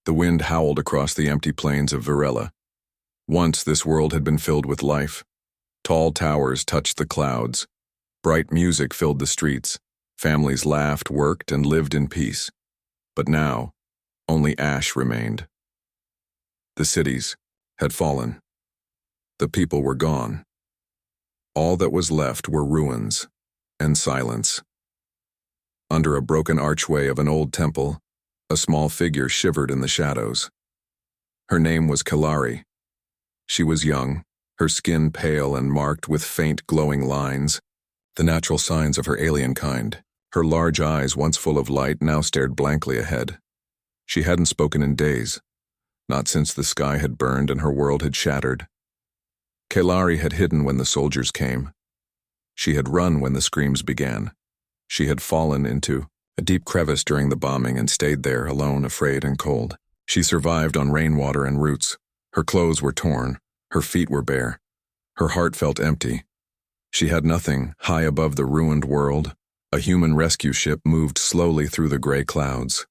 The wind howled across the empty plains of Virella. Once this world had been filled with life. Tall towers touched the clouds. Bright music filled the streets. Families laughed, worked, and lived in peace. But now, only ash remained. The cities had fallen. The people were gone. All that was left were ruins and silence. Under a broken archway of an old temple, a small figure shivered in the shadows. Her name was Kalari. She was young, her skin pale and marked with faint glowing lines, the natural signs of her alien kind. Her large eyes, once full of light, now stared blankly ahead. She hadn't spoken in days, not since the sky had burned and her world had shattered. Kalari had hidden when the soldiers came. She had run when the screams began. She had fallen into a deep crevice during the bombing and stayed there, alone, afraid and cold. She survived on rainwater and roots. Her clothes were torn. Her feet were bare. Her heart felt empty. She had nothing. High above the ruined world, a human rescue ship moved slowly through the gray clouds.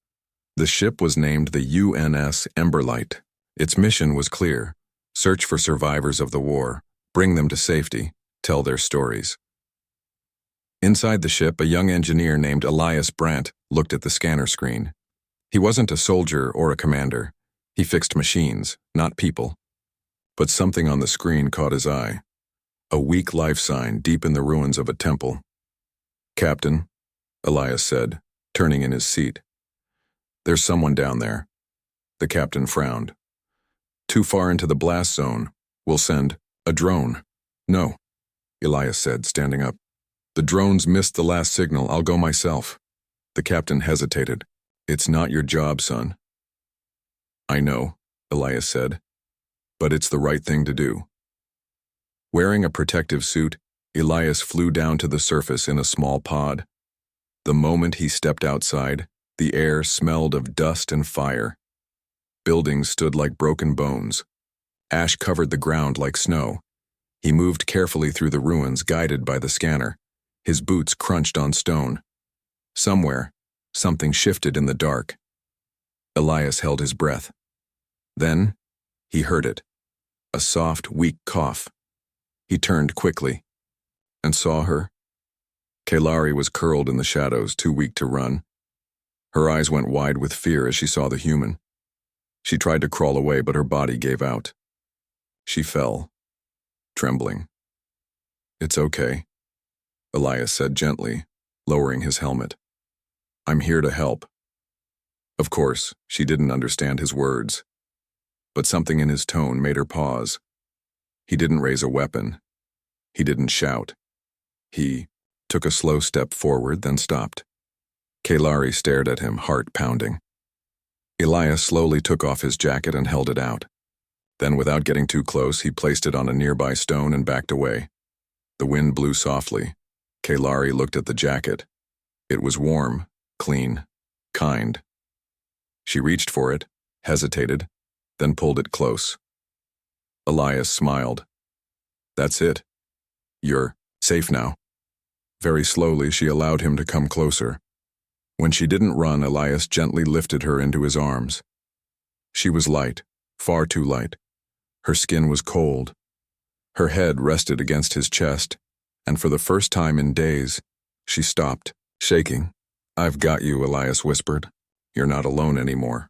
The ship was named the UNS Emberlight. Its mission was clear: search for survivors of the war, bring them to safety, tell their stories. Inside the ship, a young engineer named Elias Brandt looked at the scanner screen. He wasn't a soldier or a commander. He fixed machines, not people. But something on the screen caught his eye. A weak life sign deep in the ruins of a temple. "Captain," Elias said, turning in his seat. "There's someone down there." The captain frowned. "Too far into the blast zone. We'll send a drone." "No," Elias said, standing up. "The drones missed the last signal. I'll go myself." The captain hesitated. "It's not your job, son." "I know," Elias said, "but it's the right thing to do." Wearing a protective suit, Elias flew down to the surface in a small pod. The moment he stepped outside, the air smelled of dust and fire. Buildings stood like broken bones. Ash covered the ground like snow. He moved carefully through the ruins, guided by the scanner. His boots crunched on stone. Somewhere, something shifted in the dark. Elias held his breath. Then, he heard it. A soft, weak cough. He turned quickly and saw her. Kalari was curled in the shadows, too weak to run. Her eyes went wide with fear as she saw the human. She tried to crawl away, but her body gave out. She fell, trembling. "It's okay," Elias said gently, lowering his helmet. "I'm here to help." Of course, she didn't understand his words, but something in his tone made her pause. He didn't raise a weapon. He didn't shout. He took a slow step forward, then stopped. Kalari stared at him, heart pounding. Elias slowly took off his jacket and held it out. Then, without getting too close, he placed it on a nearby stone and backed away. The wind blew softly. Kalari looked at the jacket. It was warm, clean, kind. She reached for it, hesitated, then pulled it close. Elias smiled. "That's it. You're safe now." Very slowly, she allowed him to come closer. When she didn't run, Elias gently lifted her into his arms. She was light, far too light. Her skin was cold. Her head rested against his chest, and for the first time in days, she stopped, shaking. "I've got you," Elias whispered. "You're not alone anymore."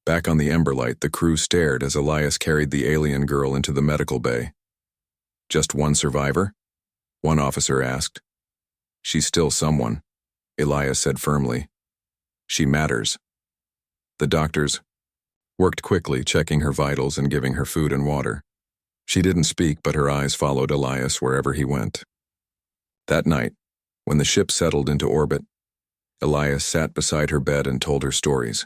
Back on the Emberlight, the crew stared as Elias carried the alien girl into the medical bay. "Just one survivor?" one officer asked. "She's still someone," Elias said firmly. "She matters." The doctors worked quickly, checking her vitals and giving her food and water. She didn't speak, but her eyes followed Elias wherever he went. That night, when the ship settled into orbit, Elias sat beside her bed and told her stories.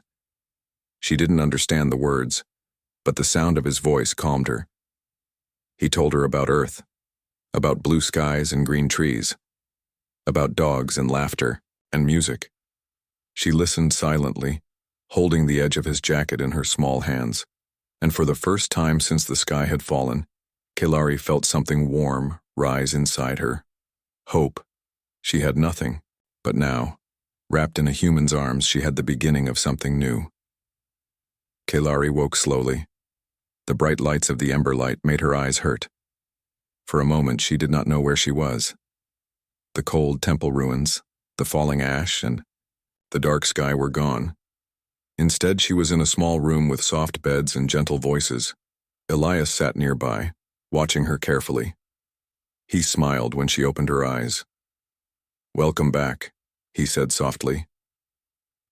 She didn't understand the words, but the sound of his voice calmed her. He told her about Earth, about blue skies and green trees, about dogs and laughter and music. She listened silently, holding the edge of his jacket in her small hands, and for the first time since the sky had fallen, Kalari felt something warm rise inside her. Hope. She had nothing, but now, wrapped in a human's arms, she had the beginning of something new. Kailari woke slowly. The bright lights of the ember light made her eyes hurt. For a moment she did not know where she was. The cold temple ruins, the falling ash, and the dark sky were gone. Instead, she was in a small room with soft beds and gentle voices. Elias sat nearby, watching her carefully. He smiled when she opened her eyes. "Welcome back," he said softly.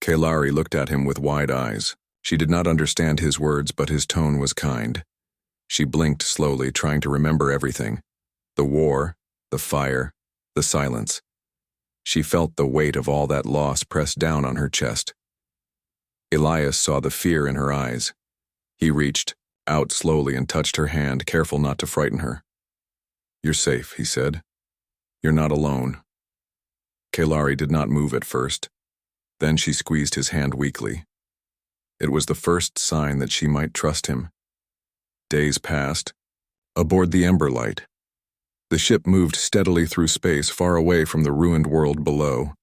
Kailari looked at him with wide eyes. She did not understand his words, but his tone was kind. She blinked slowly, trying to remember everything. The war, the fire, the silence. She felt the weight of all that loss press down on her chest. Elias saw the fear in her eyes. He reached out slowly and touched her hand, careful not to frighten her. "You're safe," he said. "You're not alone." Kailari did not move at first. Then she squeezed his hand weakly. It was the first sign that she might trust him. Days passed. Aboard the Ember Light, the ship moved steadily through space far away from the ruined world below.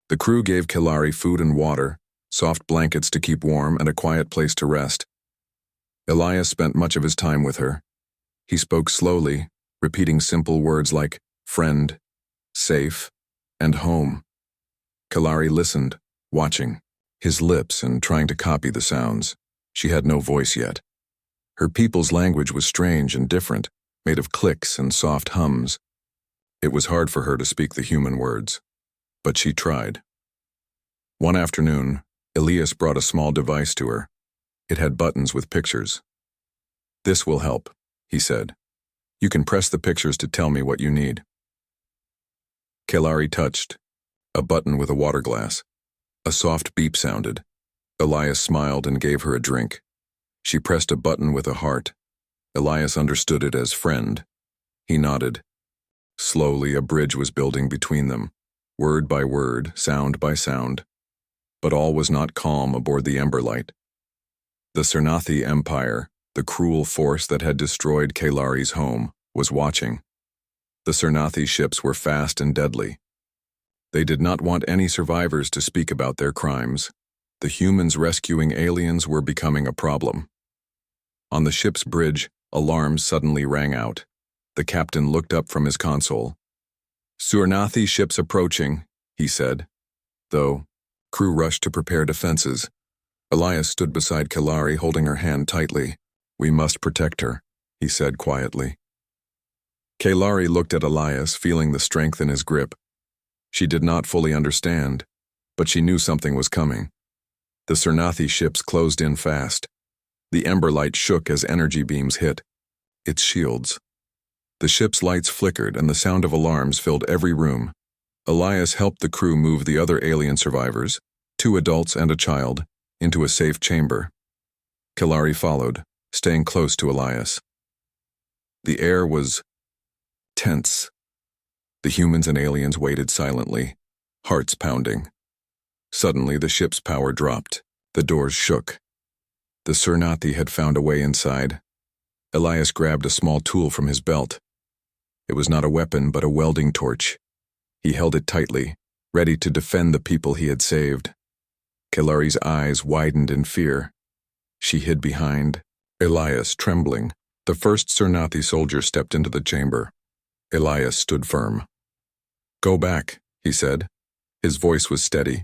The crew gave Kailari food and water, soft blankets to keep warm, and a quiet place to rest. Elias spent much of his time with her. He spoke slowly, repeating simple words like friend, safe, and home. Kailari listened, watching, his lips and trying to copy the sounds. She had no voice yet. Her people's language was strange and different, made of clicks and soft hums. It was hard for her to speak the human words, but she tried. One afternoon, Elias brought a small device to her. It had buttons with pictures. "This will help," he said. "You can press the pictures to tell me what you need." Kailari touched a button with a water glass. A soft beep sounded. Elias smiled and gave her a drink. She pressed a button with a heart. Elias understood it as friend. He nodded. Slowly, a bridge was building between them, word by word, sound by sound. But all was not calm aboard the Ember Light. The Cernathi Empire, the cruel force that had destroyed Kailari's home, was watching. The Cernathi ships were fast and deadly. They did not want any survivors to speak about their crimes. The humans rescuing aliens were becoming a problem. On the ship's bridge, alarms suddenly rang out. The captain looked up from his console. "Cernathi ships approaching," he said. Though, crew rushed to prepare defenses. Elias stood beside Kailari, holding her hand tightly. "We must protect her," he said quietly. Kailari looked at Elias, feeling the strength in his grip. She did not fully understand, but she knew something was coming. The Cernathi ships closed in fast. The Ember Light shook as energy beams hit its shields. The ship's lights flickered and the sound of alarms filled every room. Elias helped the crew move the other alien survivors, 2 adults and a child, into a safe chamber. Kailari followed, staying close to Elias. The air was tense. The humans and aliens waited silently, hearts pounding. Suddenly, the ship's power dropped. The doors shook. The Cernathi had found a way inside. Elias grabbed a small tool from his belt. It was not a weapon, but a welding torch. He held it tightly, ready to defend the people he had saved. Kailari's eyes widened in fear. She hid behind Elias, trembling. The first Cernathi soldier stepped into the chamber. Elias stood firm. "Go back," he said. His voice was steady.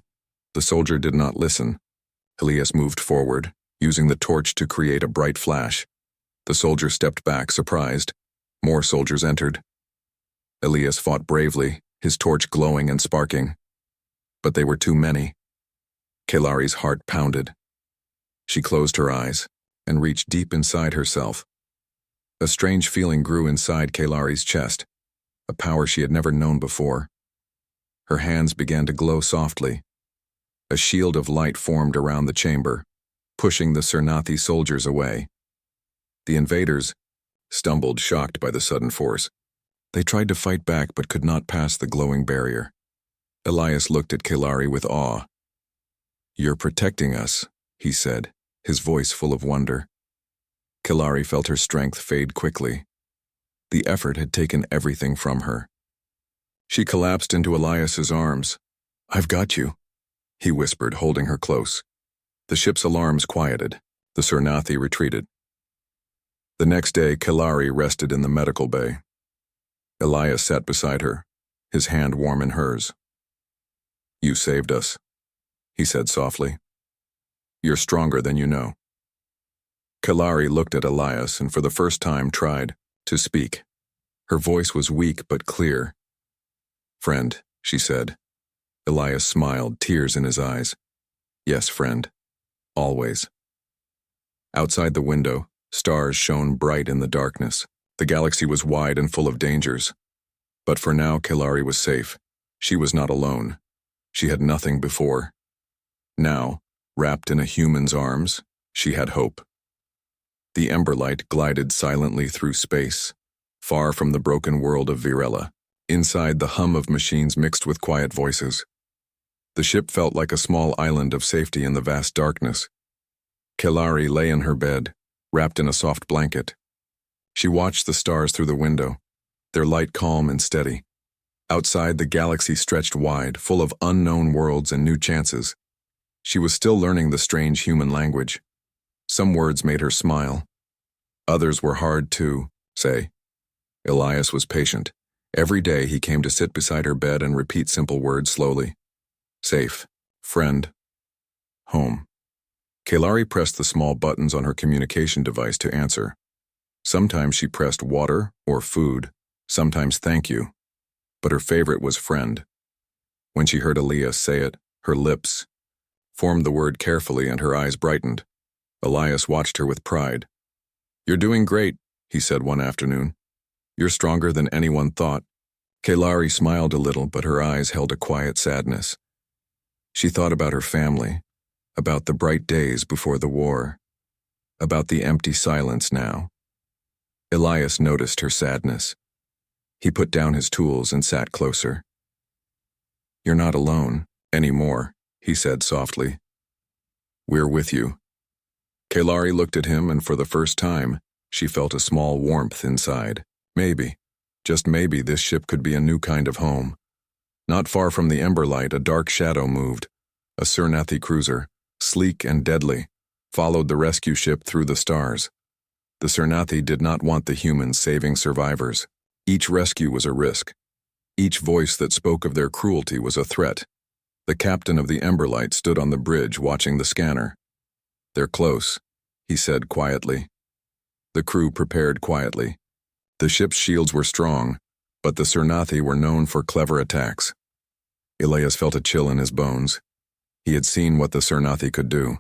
The soldier did not listen. Elias moved forward, using the torch to create a bright flash. The soldier stepped back, surprised. More soldiers entered. Elias fought bravely, his torch glowing and sparking. But they were too many. Kailari's heart pounded. She closed her eyes and reached deep inside herself. A strange feeling grew inside Kailari's chest, a power she had never known before. Her hands began to glow softly. A shield of light formed around the chamber, pushing the Cernathi soldiers away. The invaders stumbled, shocked by the sudden force. They tried to fight back but could not pass the glowing barrier. Elias looked at Kailari with awe. "You're protecting us," he said, his voice full of wonder. Kailari felt her strength fade quickly. The effort had taken everything from her. She collapsed into Elias's arms. "I've got you," he whispered, holding her close. The ship's alarms quieted. The Cernathi retreated. The next day, Kelari rested in the medical bay. Elias sat beside her, his hand warm in hers. "You saved us," he said softly. "You're stronger than you know." Kelari looked at Elias and for the first time tried to speak. Her voice was weak but clear. "Friend," she said. Elias smiled, tears in his eyes. "Yes, friend. Always." Outside the window, stars shone bright in the darkness. The galaxy was wide and full of dangers. But for now, Kelari was safe. She was not alone. She had nothing before. Now, wrapped in a human's arms, she had hope. The Emberlight glided silently through space, far from the broken world of Virella. Inside, the hum of machines mixed with quiet voices. The ship felt like a small island of safety in the vast darkness. Kelari lay in her bed, wrapped in a soft blanket. She watched the stars through the window, their light calm and steady. Outside, the galaxy stretched wide, full of unknown worlds and new chances. She was still learning the strange human language. Some words made her smile. Others were hard to say. Elias was patient. Every day he came to sit beside her bed and repeat simple words slowly. Safe, friend, home. Kelari pressed the small buttons on her communication device to answer. Sometimes she pressed water or food, sometimes thank you. But her favorite was friend. When she heard Elias say it, her lips formed the word carefully and her eyes brightened. Elias watched her with pride. "You're doing great," he said one afternoon. "You're stronger than anyone thought." Kelari smiled a little, but her eyes held a quiet sadness. She thought about her family, about the bright days before the war, about the empty silence now. Elias noticed her sadness. He put down his tools and sat closer. "You're not alone anymore," he said softly. "We're with you." Kelari looked at him, and for the first time, she felt a small warmth inside. Maybe, just maybe, this ship could be a new kind of home. Not far from the Emberlight, a dark shadow moved. A Cernathi cruiser, sleek and deadly, followed the rescue ship through the stars. The Cernathi did not want the humans saving survivors. Each rescue was a risk. Each voice that spoke of their cruelty was a threat. The captain of the Emberlight stood on the bridge watching the scanner. "They're close," he said quietly. The crew prepared quietly. The ship's shields were strong, but the Cernathi were known for clever attacks. Elias felt a chill in his bones. He had seen what the Cernathi could do.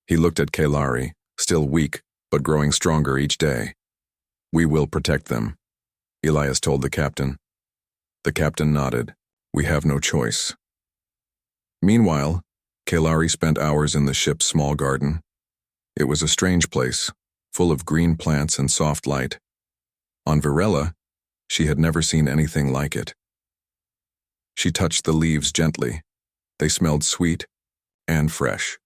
He looked at Kelari, still weak, but growing stronger each day. "We will protect them," Elias told the captain. The captain nodded. "We have no choice." Meanwhile, Kelari spent hours in the ship's small garden. It was a strange place, full of green plants and soft light. On Virella, she had never seen anything like it. She touched the leaves gently. They smelled sweet and fresh.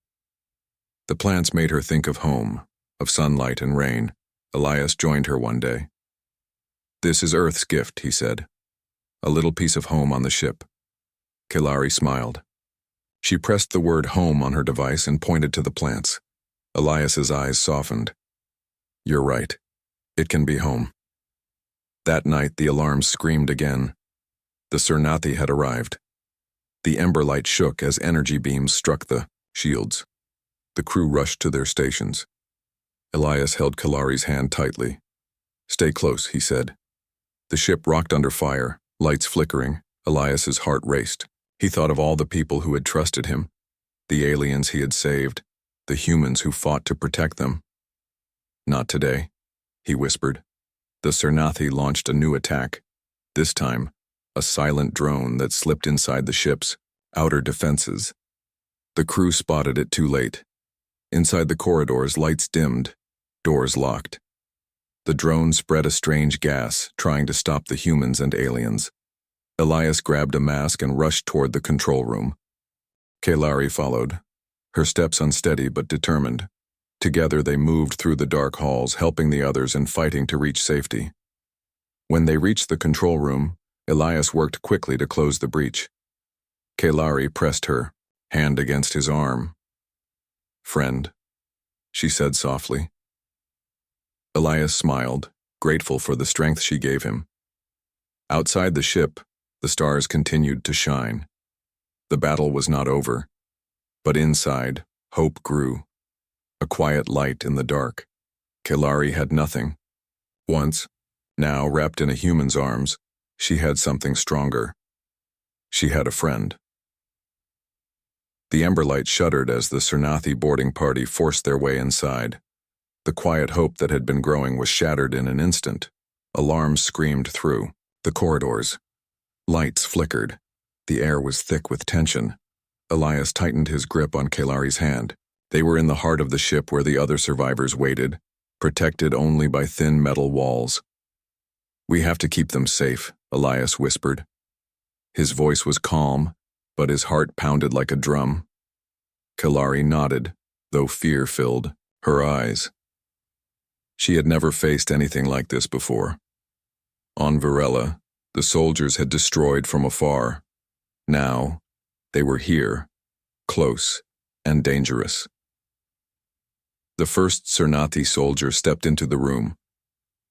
The plants made her think of home, of sunlight and rain. Elias joined her one day. "This is Earth's gift," he said. "A little piece of home on the ship." Kelari smiled. She pressed the word home on her device and pointed to the plants. Elias's eyes softened. "You're right. It can be home." That night, the alarms screamed again. The Cernathi had arrived. The Emberlight shook as energy beams struck the shields. The crew rushed to their stations. Elias held Kelari's hand tightly. "Stay close," he said. The ship rocked under fire, lights flickering. Elias's heart raced. He thought of all the people who had trusted him, the aliens he had saved, the humans who fought to protect them. "Not today," he whispered. The Cernathi launched a new attack. This time, a silent drone that slipped inside the ship's outer defenses. The crew spotted it too late. Inside the corridors, lights dimmed, doors locked. The drone spread a strange gas, trying to stop the humans and aliens. Elias grabbed a mask and rushed toward the control room. Kelari followed, her steps unsteady but determined. Together they moved through the dark halls, helping the others and fighting to reach safety. When they reached the control room, Elias worked quickly to close the breach. Kelari pressed her hand against his arm. "Friend." she said softly. Elias smiled, grateful for the strength she gave him. Outside the ship, the stars continued to shine. The battle was not over, but inside, hope grew. A quiet light in the dark. Kelari had nothing. Once, now wrapped in a human's arms, she had something stronger. She had a friend. The Emberlight shuddered as the Cernathi boarding party forced their way inside. The quiet hope that had been growing was shattered in an instant. Alarms screamed through the corridors. Lights flickered. The air was thick with tension. Elias tightened his grip on Kelari's hand. They were in the heart of the ship where the other survivors waited, protected only by thin metal walls. "We have to keep them safe," Elias whispered. His voice was calm, but his heart pounded like a drum. Kelari nodded, though fear-filled her eyes. She had never faced anything like this before. On Varela, the soldiers had destroyed from afar. Now, they were here, close and dangerous. The first Cernathi soldier stepped into the room.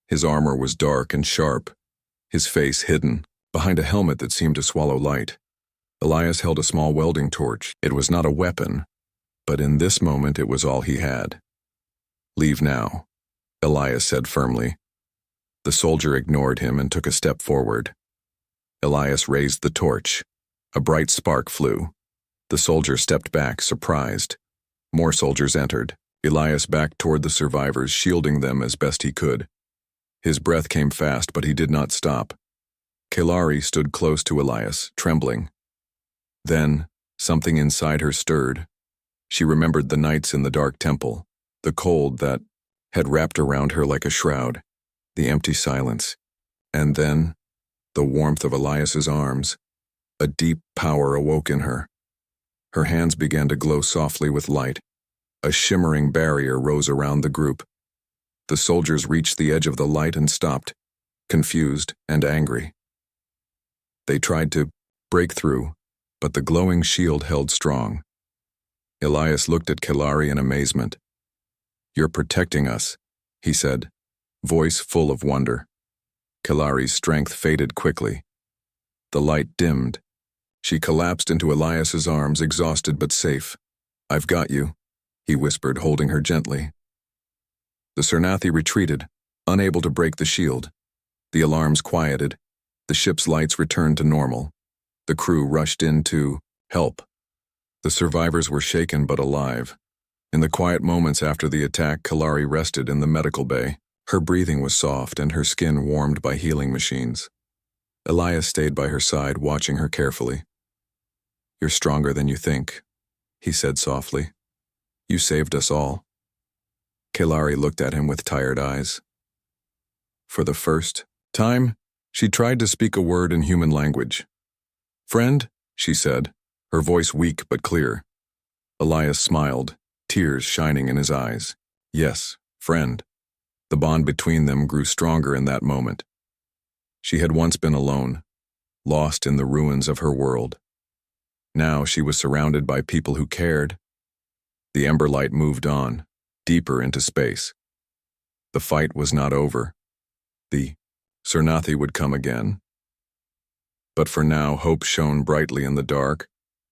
His armor was dark and sharp, his face hidden behind a helmet that seemed to swallow light. Elias held a small welding torch. It was not a weapon, but in this moment it was all he had. "Leave now," Elias said firmly. The soldier ignored him and took a step forward. Elias raised the torch. A bright spark flew. The soldier stepped back, surprised. More soldiers entered. Elias backed toward the survivors, shielding them as best he could. His breath came fast, but he did not stop. Kelari stood close to Elias, trembling. Then, something inside her stirred. She remembered the nights in the dark temple, the cold that had wrapped around her like a shroud, the empty silence, and then the warmth of Elias's arms. A deep power awoke in her. Her hands began to glow softly with light. A shimmering barrier rose around the group. The soldiers reached the edge of the light and stopped, confused and angry. They tried to break through, but the glowing shield held strong. Elias looked at Kelari in amazement. "You're protecting us," he said, voice full of wonder. Kelari's strength faded quickly. The light dimmed. She collapsed into Elias's arms, exhausted but safe. "I've got you," he whispered, holding her gently. The Cernathi retreated, unable to break the shield. The alarms quieted. The ship's lights returned to normal. The crew rushed in to help. The survivors were shaken but alive. In the quiet moments after the attack, Kelari rested in the medical bay. Her breathing was soft and her skin warmed by healing machines. Elias stayed by her side, watching her carefully. "You're stronger than you think," he said softly. "You saved us all." Kelari looked at him with tired eyes. For the first time, she tried to speak a word in human language. "Friend," she said, her voice weak but clear. Elias smiled, tears shining in his eyes. "Yes, friend." The bond between them grew stronger in that moment. She had once been alone, lost in the ruins of her world. Now she was surrounded by people who cared. The Emberlight moved on, deeper into space. The fight was not over. The Cernathi would come again. But for now, hope shone brightly in the dark.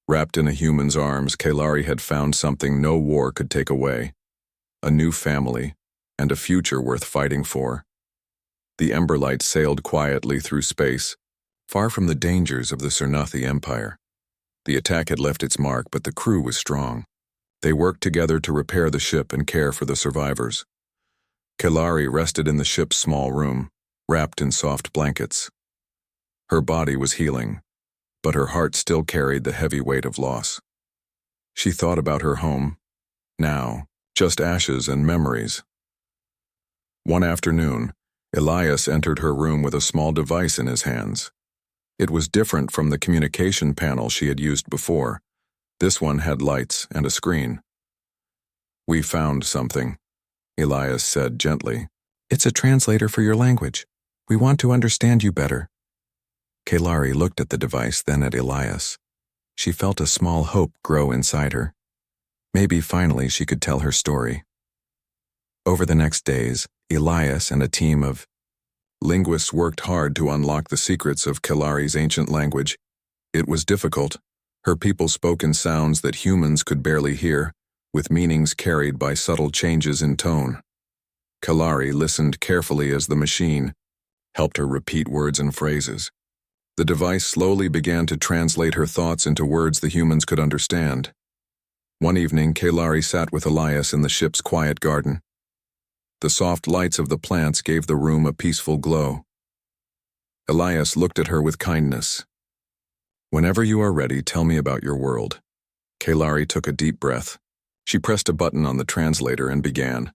Wrapped in a human's arms, Kelari had found something no war could take away. A new family, and a future worth fighting for. The Emberlight sailed quietly through space, far from the dangers of the Cernathi Empire. The attack had left its mark, but the crew was strong. They worked together to repair the ship and care for the survivors. Kelari rested in the ship's small room, wrapped in soft blankets. Her body was healing, but her heart still carried the heavy weight of loss. She thought about her home. Now, just ashes and memories. One afternoon, Elias entered her room with a small device in his hands. It was different from the communication panel she had used before. This one had lights and a screen. "We found something," Elias said gently. "It's a translator for your language. We want to understand you better." Kelari looked at the device, then at Elias. She felt a small hope grow inside her. Maybe finally she could tell her story. Over the next days, Elias and a team of linguists worked hard to unlock the secrets of Kelari's ancient language. It was difficult. Her people spoke in sounds that humans could barely hear, with meanings carried by subtle changes in tone. Kelari listened carefully as the machine helped her repeat words and phrases. The device slowly began to translate her thoughts into words the humans could understand. One evening, Kelari sat with Elias in the ship's quiet garden. The soft lights of the plants gave the room a peaceful glow. Elias looked at her with kindness. "Whenever you are ready, tell me about your world." Kelari took a deep breath. She pressed a button on the translator and began.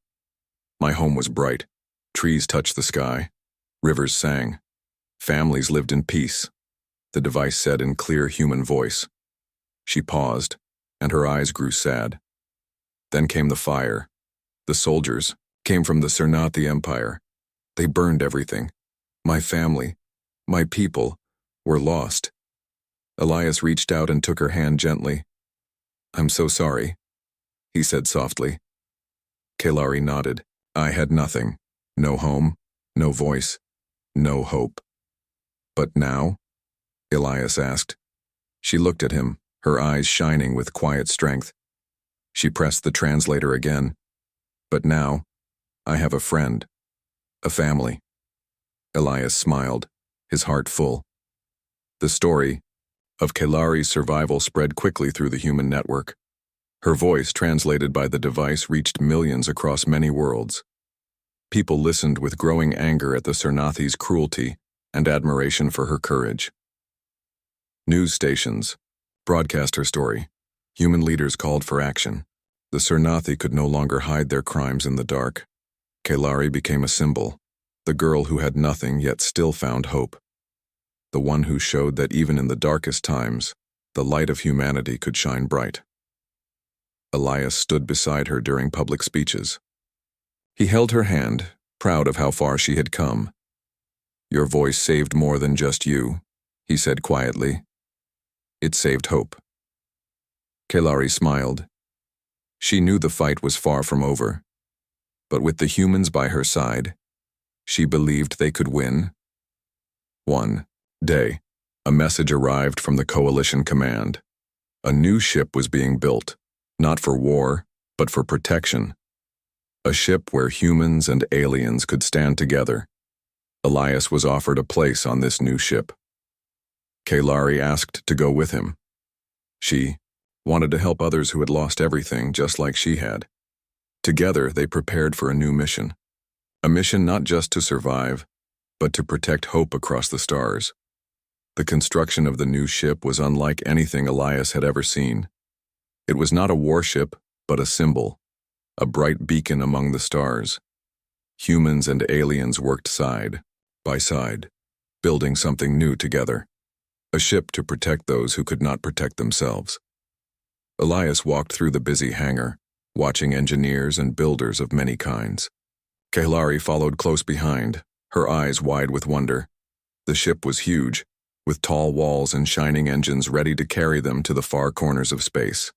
"My home was bright. Trees touched the sky. Rivers sang. Families lived in peace," the device said in clear human voice. She paused, and her eyes grew sad. Then came the fire. The soldiers came from the Cernathi Empire. They burned everything. My family, my people, were lost. Elias reached out and took her hand gently. "I'm so sorry," he said softly. Kelari nodded. "I had nothing. No home, no voice, no hope." "But now?" Elias asked. She looked at him, her eyes shining with quiet strength. She pressed the translator again. "But now, I have a friend, a family." Elias smiled, his heart full. The story of Kelari's survival spread quickly through the human network. Her voice, translated by the device, reached millions across many worlds. People listened with growing anger at the Cernathi's cruelty and admiration for her courage. News stations broadcast her story. Human leaders called for action. The Cernathi could no longer hide their crimes in the dark. Kelari became a symbol, the girl who had nothing yet still found hope. The one who showed that even in the darkest times, the light of humanity could shine bright. Elias stood beside her during public speeches. He held her hand, proud of how far she had come. "Your voice saved more than just you," he said quietly. "It saved hope." Kelari smiled. She knew the fight was far from over. But with the humans by her side, she believed they could win. One day, a message arrived from the Coalition Command. A new ship was being built, not for war, but for protection. A ship where humans and aliens could stand together. Elias was offered a place on this new ship. Kelari asked to go with him. She wanted to help others who had lost everything just like she had. Together, they prepared for a new mission. A mission not just to survive, but to protect hope across the stars. The construction of the new ship was unlike anything Elias had ever seen. It was not a warship, but a symbol, a bright beacon among the stars. Humans and aliens worked side by side, building something new together. A ship to protect those who could not protect themselves. Elias walked through the busy hangar, watching engineers and builders of many kinds. Kelari followed close behind, her eyes wide with wonder. The ship was huge, with tall walls and shining engines ready to carry them to the far corners of space.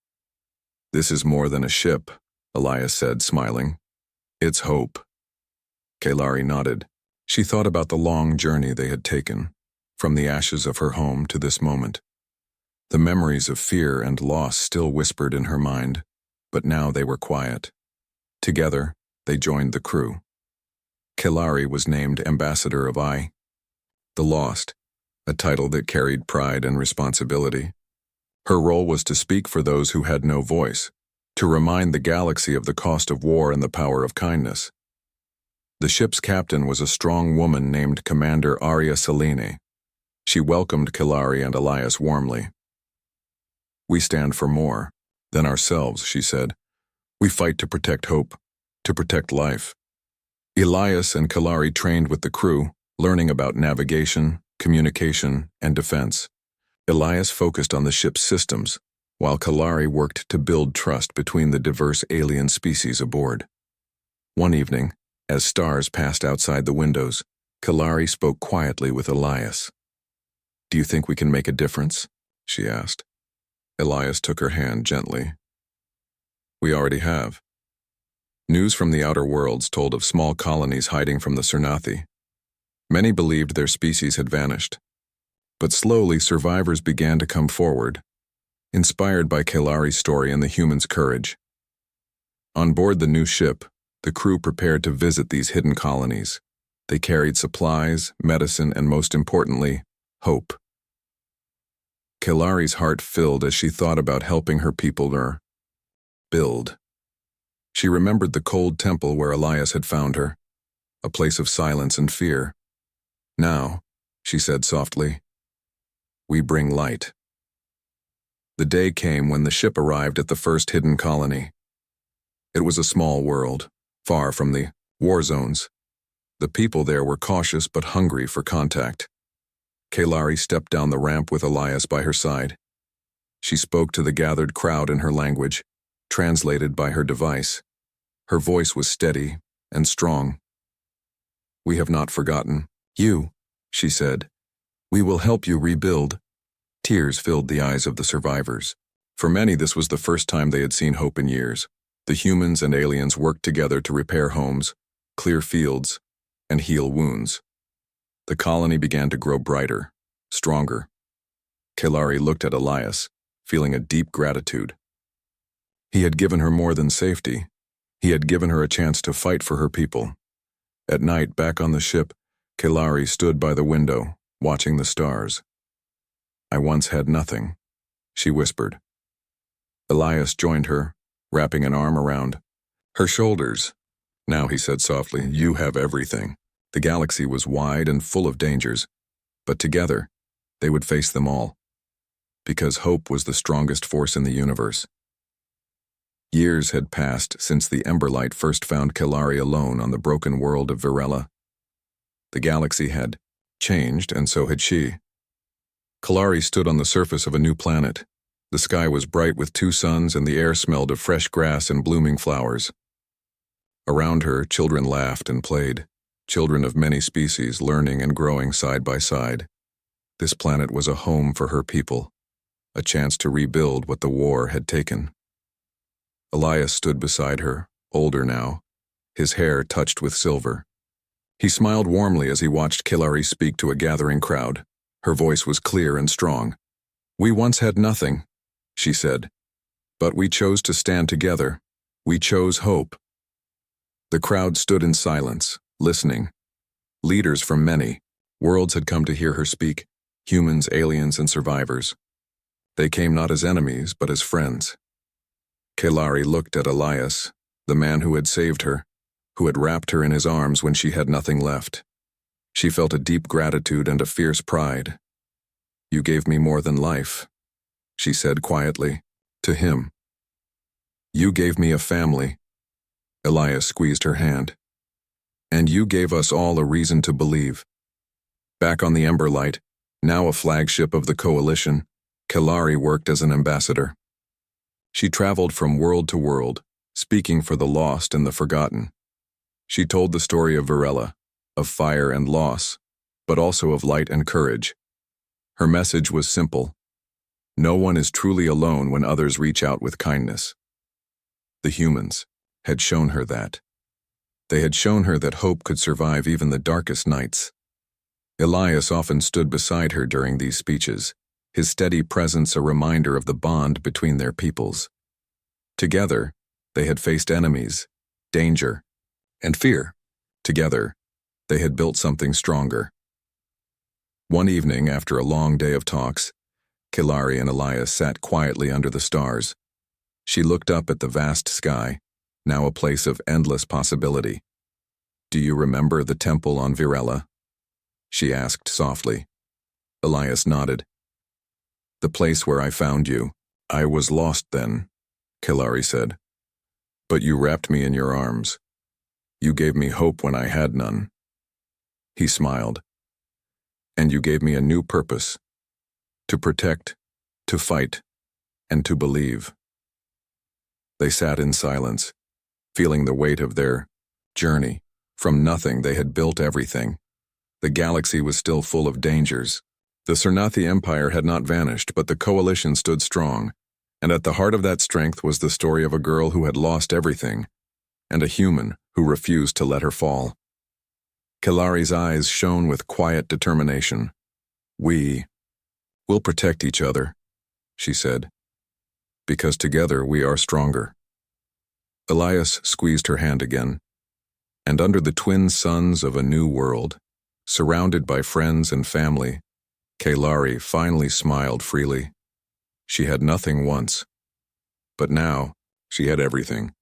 "This is more than a ship," Elias said, smiling. "It's hope." Kelari nodded. She thought about the long journey they had taken, from the ashes of her home to this moment. The memories of fear and loss still whispered in her mind, but now they were quiet. Together, they joined the crew. Kelari was named Ambassador of the Lost, a title that carried pride and responsibility. Her role was to speak for those who had no voice, to remind the galaxy of the cost of war and the power of kindness. The ship's captain was a strong woman named Commander Arya Selene. She welcomed Kelari and Elias warmly. "We stand for more than ourselves," she said. "We fight to protect hope, to protect life." Elias and Kelari trained with the crew, learning about navigation, communication, and defense. Elias focused on the ship's systems, while Kelari worked to build trust between the diverse alien species aboard. One evening, as stars passed outside the windows, Kelari spoke quietly with Elias. "Do you think we can make a difference?" she asked. Elias took her hand gently. "We already have." News from the outer worlds told of small colonies hiding from the Cernathi. Many believed their species had vanished. But slowly survivors began to come forward, inspired by Kelari's story and the humans' courage. On board the new ship, the crew prepared to visit these hidden colonies. They carried supplies, medicine, and most importantly, hope. Kelari's heart filled as she thought about helping her people build. She remembered the cold temple where Elias had found her, a place of silence and fear. Now, she said softly, we bring light. The day came when the ship arrived at the first hidden colony. It was a small world, far from the war zones. The people there were cautious but hungry for contact. Kelari stepped down the ramp with Elias by her side. She spoke to the gathered crowd in her language, translated by her device. Her voice was steady and strong. We have not forgotten you, she said. We will help you rebuild. Tears filled the eyes of the survivors. For many, this was the first time they had seen hope in years. The humans and aliens worked together to repair homes, clear fields, and heal wounds. The colony began to grow brighter, stronger. Kelari looked at Elias, feeling a deep gratitude. He had given her more than safety. He had given her a chance to fight for her people. At night, back on the ship, Kelari stood by the window, watching the stars. I once had nothing, she whispered. Elias joined her, wrapping an arm around her shoulders. Now, he said softly, you have everything. The galaxy was wide and full of dangers, but together, they would face them all. Because hope was the strongest force in the universe. Years had passed since the Emberlight first found Kelari alone on the broken world of Virella. The galaxy had changed, and so had she. Kelari stood on the surface of a new planet. The sky was bright with 2 suns, and the air smelled of fresh grass and blooming flowers. Around her, children laughed and played, children of many species learning and growing side by side. This planet was a home for her people, a chance to rebuild what the war had taken. Elias stood beside her, older now, his hair touched with silver. He smiled warmly as he watched Kelari speak to a gathering crowd. Her voice was clear and strong. We once had nothing, she said, but we chose to stand together. We chose hope. The crowd stood in silence, listening. Leaders from many worlds had come to hear her speak, humans, aliens, and survivors. They came not as enemies, but as friends. Kelari looked at Elias, the man who had saved her, who had wrapped her in his arms when she had nothing left. She felt a deep gratitude and a fierce pride. You gave me more than life, she said quietly, to him. You gave me a family. Elias squeezed her hand. And you gave us all a reason to believe. Back on the Emberlight, now a flagship of the Coalition, Kelari worked as an ambassador. She traveled from world to world, speaking for the lost and the forgotten. She told the story of Virella, of fire and loss, but also of light and courage. Her message was simple. No one is truly alone when others reach out with kindness. The humans had shown her that. They had shown her that hope could survive even the darkest nights. Elias often stood beside her during these speeches, his steady presence a reminder of the bond between their peoples. Together, they had faced enemies, danger, and fear. Together, they had built something stronger. One evening, after a long day of talks, Kelari and Elias sat quietly under the stars. She looked up at the vast sky, now a place of endless possibility. Do you remember the temple on Virella? She asked softly. Elias nodded. The place where I found you. I was lost then, Kelari said. But you wrapped me in your arms. You gave me hope when I had none. He smiled. And you gave me a new purpose. To protect, to fight, and to believe. They sat in silence, feeling the weight of their journey. From nothing, they had built everything. The galaxy was still full of dangers. The Cernathi Empire had not vanished, but the Coalition stood strong, and at the heart of that strength was the story of a girl who had lost everything and a human who refused to let her fall. Kelari's eyes shone with quiet determination. We'll protect each other, she said, because together we are stronger. Elias squeezed her hand again, and under the twin suns of a new world, surrounded by friends and family, Kelari finally smiled freely. She had nothing once, but now she had everything.